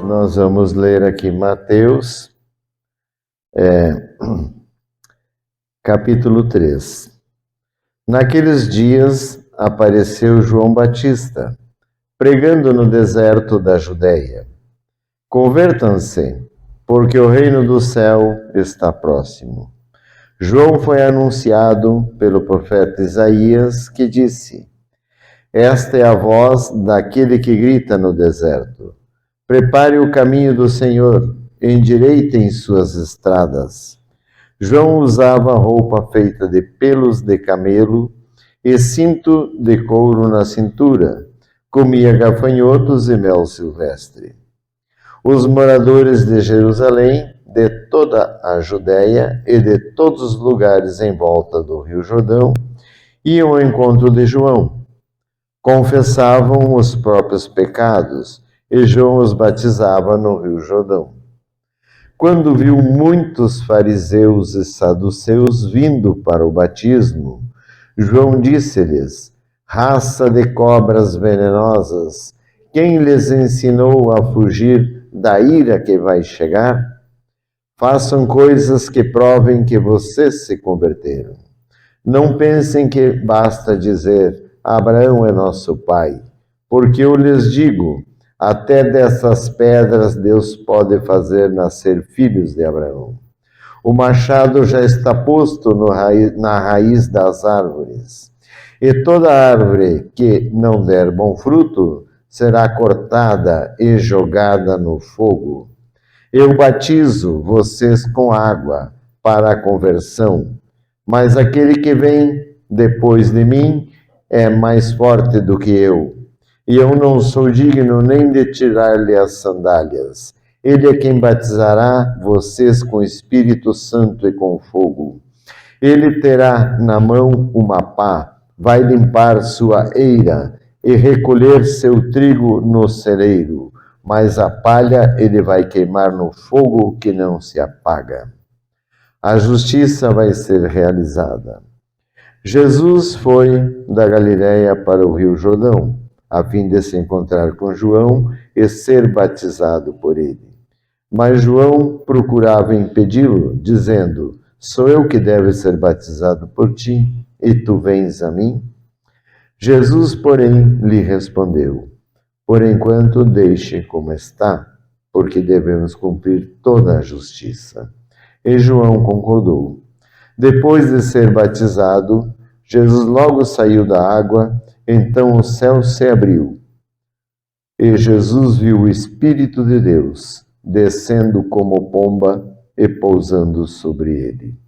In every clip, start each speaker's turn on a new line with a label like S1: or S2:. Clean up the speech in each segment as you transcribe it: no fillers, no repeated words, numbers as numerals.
S1: Nós vamos ler aqui Mateus, capítulo 3. Naqueles dias apareceu João Batista, pregando no deserto da Judéia. Convertam-se, porque o reino do céu está próximo. João foi anunciado pelo profeta Isaías, que disse: Esta é a voz daquele que grita no deserto: Prepare o caminho do Senhor, endireitem suas estradas. João usava roupa feita de pelos de camelo e cinto de couro na cintura. Comia gafanhotos e mel silvestre. Os moradores de Jerusalém, de toda a Judéia e de todos os lugares em volta do Rio Jordão, iam ao encontro de João. Confessavam os próprios pecados e João os batizava no Rio Jordão. Quando viu muitos fariseus e saduceus vindo para o batismo, João disse-lhes: Raça de cobras venenosas, quem lhes ensinou a fugir da ira que vai chegar? Façam coisas que provem que vocês se converteram. Não pensem que basta dizer: Abraão é nosso pai, porque eu lhes digo, até dessas pedras Deus pode fazer nascer filhos de Abraão. O machado já está posto na raiz das árvores, e toda árvore que não der bom fruto será cortada e jogada no fogo. Eu batizo vocês com água para a conversão, mas aquele que vem depois de mim é mais forte do que eu, e eu não sou digno nem de tirar-lhe as sandálias. Ele é quem batizará vocês com Espírito Santo e com fogo. Ele terá na mão uma pá, vai limpar sua eira e recolher seu trigo no celeiro, mas a palha ele vai queimar no fogo que não se apaga. A justiça vai ser realizada. Jesus foi da Galiléia para o Rio Jordão, a fim de se encontrar com João e ser batizado por ele. Mas João procurava impedi-lo, dizendo: Sou eu que devo ser batizado por ti, e tu vens a mim? Jesus, porém, lhe respondeu: Por enquanto deixe como está, porque devemos cumprir toda a justiça. E João concordou. Depois de ser batizado, Jesus logo saiu da água, então o céu se abriu. E Jesus viu o Espírito de Deus descendo como pomba e pousando sobre ele.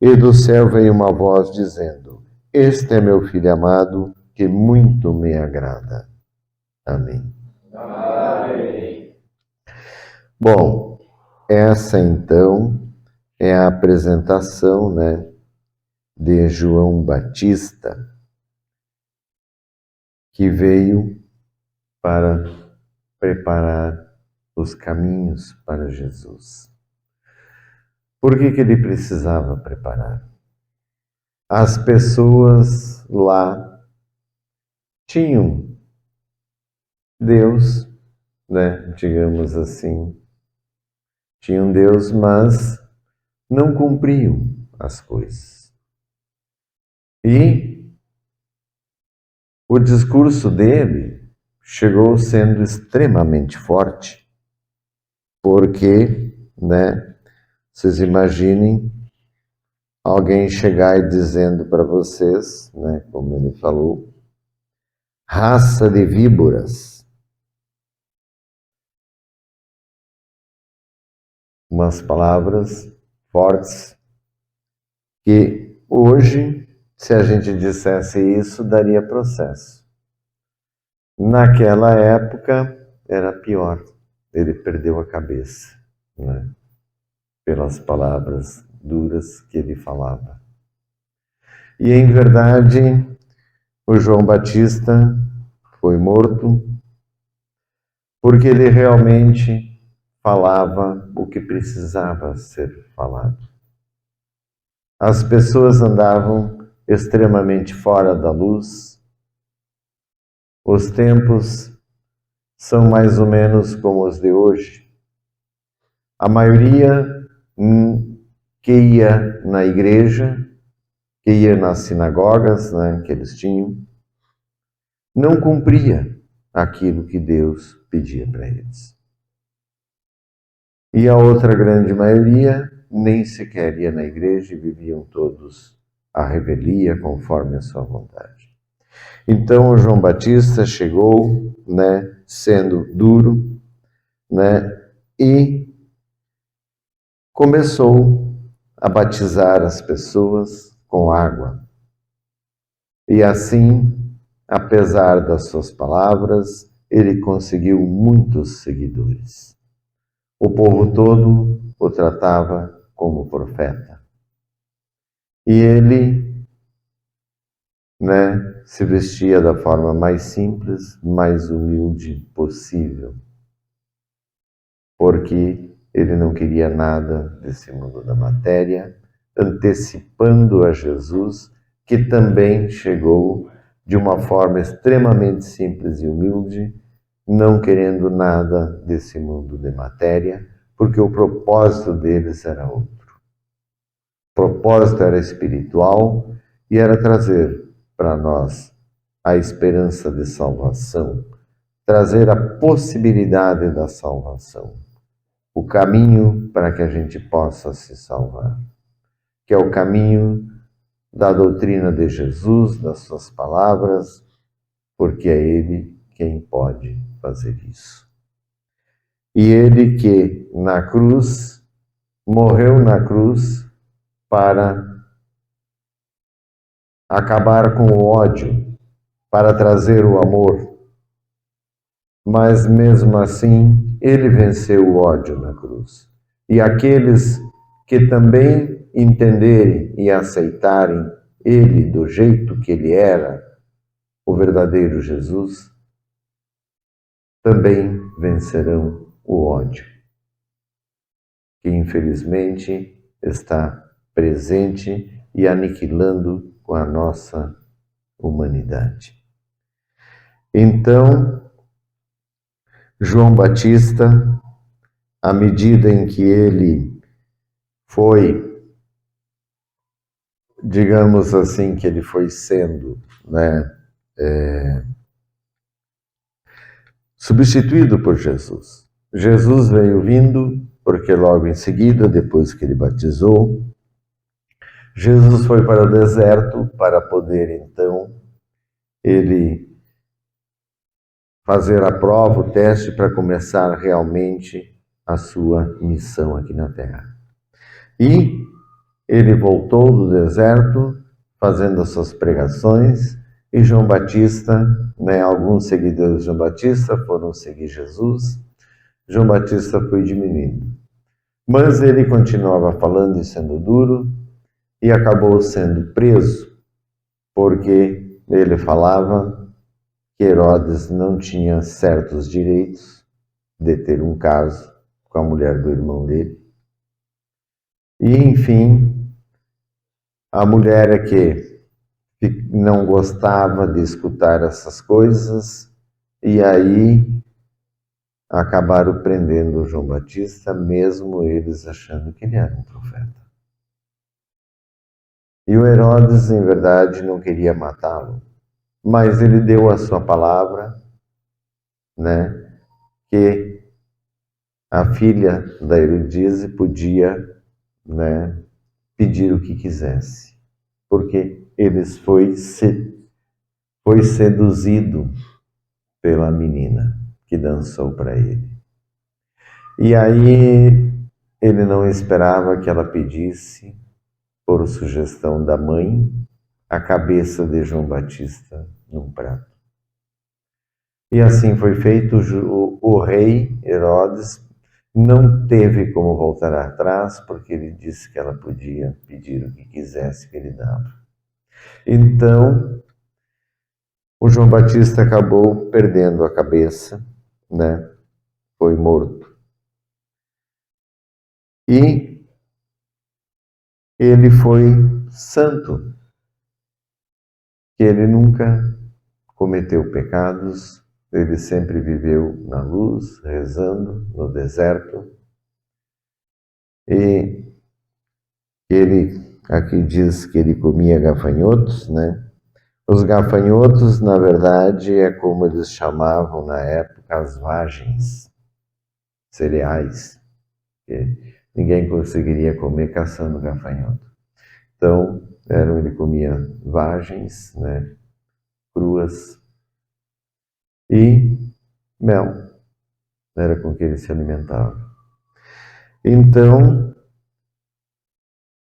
S1: E do céu veio uma voz dizendo: Este é meu filho amado, que muito me agrada. Amém.
S2: Amém.
S1: Bom, essa então é a apresentação, de João Batista, que veio para preparar os caminhos para Jesus. Por que ele precisava preparar? As pessoas lá tinham Deus, digamos assim, tinham Deus, mas não cumpriam as coisas. E o discurso dele chegou sendo extremamente forte, porque, vocês imaginem alguém chegar e dizendo para vocês, como ele falou, raça de víboras. Umas palavras fortes que hoje, se a gente dissesse isso, daria processo. Naquela época era pior. Ele perdeu a cabeça, pelas palavras duras que ele falava. E em verdade, o João Batista foi morto porque ele realmente falava o que precisava ser falado. As pessoas andavam extremamente fora da luz, os tempos são mais ou menos como os de hoje. A maioria que ia na igreja, que ia nas sinagogas, né, que eles tinham, não cumpria aquilo que Deus pedia para eles. E a outra grande maioria nem sequer ia na igreja e viviam todos a revelia conforme a sua vontade. Então o João Batista chegou, né, sendo duro, né, e começou a batizar as pessoas com água. E assim, apesar das suas palavras, ele conseguiu muitos seguidores. O povo todo o tratava como profeta. E ele, né, se vestia da forma mais simples, mais humilde possível, porque ele não queria nada desse mundo da matéria, antecipando a Jesus, que também chegou de uma forma extremamente simples e humilde, não querendo nada desse mundo de matéria, porque o propósito deles era outro. O propósito era espiritual e era trazer para nós a esperança de salvação, trazer a possibilidade da salvação, o caminho para que a gente possa se salvar, que é o caminho da doutrina de Jesus, das suas palavras, porque é Ele quem pode fazer isso. E Ele que na cruz, morreu na cruz para acabar com o ódio, para trazer o amor. Mas mesmo assim, Ele venceu o ódio na cruz. E aqueles que também entenderem e aceitarem Ele do jeito que Ele era, o verdadeiro Jesus, também vencerão o ódio, que infelizmente está presente e aniquilando com a nossa humanidade. Então, João Batista, à medida em que ele foi, digamos assim, que ele foi sendo, né, substituído por Jesus. Jesus veio vindo, porque logo em seguida, depois que ele batizou, Jesus foi para o deserto para poder, então, ele fazer a prova, o teste, para começar realmente a sua missão aqui na Terra. E ele voltou do deserto, fazendo as suas pregações, e João Batista, né, alguns seguidores de João Batista foram seguir Jesus. João Batista foi diminuindo. Mas ele continuava falando e sendo duro, e acabou sendo preso, porque ele falava que Herodes não tinha certos direitos de ter um caso com a mulher do irmão dele. E, enfim, a mulher é que não gostava de escutar essas coisas, e aí acabaram prendendo João Batista, mesmo eles achando que ele era um profeta. E o Herodes, em verdade, não queria matá-lo, mas ele deu a sua palavra, né, que a filha da Herodíase podia, né, pedir o que quisesse, porque ele foi seduzido pela menina que dançou para ele. E aí ele não esperava que ela pedisse, por sugestão da mãe, a cabeça de João Batista num prato. E assim foi feito. O rei Herodes não teve como voltar atrás, porque ele disse que ela podia pedir o que quisesse que ele dava. Então, o João Batista acabou perdendo a cabeça, né? Foi morto. E ele foi santo, que ele nunca cometeu pecados, ele sempre viveu na luz, rezando no deserto. E ele, aqui diz que ele comia gafanhotos, né? Os gafanhotos, na verdade, é como eles chamavam na época as vagens, cereais, que ninguém conseguiria comer caçando gafanhoto. Então, ele comia vagens, né, cruas, e mel, era com que ele se alimentava. Então,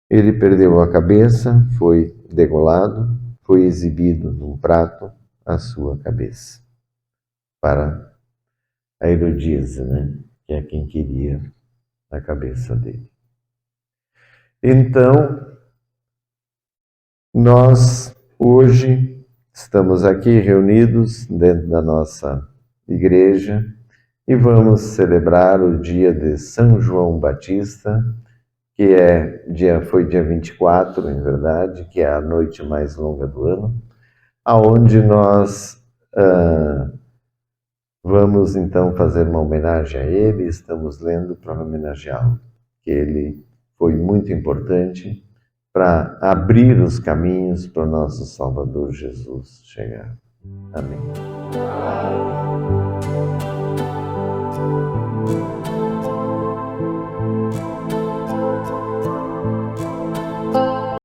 S1: ele perdeu a cabeça, foi degolado, foi exibido num prato a sua cabeça, para a Herodíase, né, que é quem queria a cabeça dele. Então, nós hoje estamos aqui reunidos dentro da nossa igreja e vamos celebrar o dia de São João Batista, que foi dia 24, em verdade, que é a noite mais longa do ano, aonde nós vamos então fazer uma homenagem a ele, estamos lendo para homenageá-lo, que ele foi muito importante para abrir os caminhos para o nosso Salvador Jesus chegar. Amém.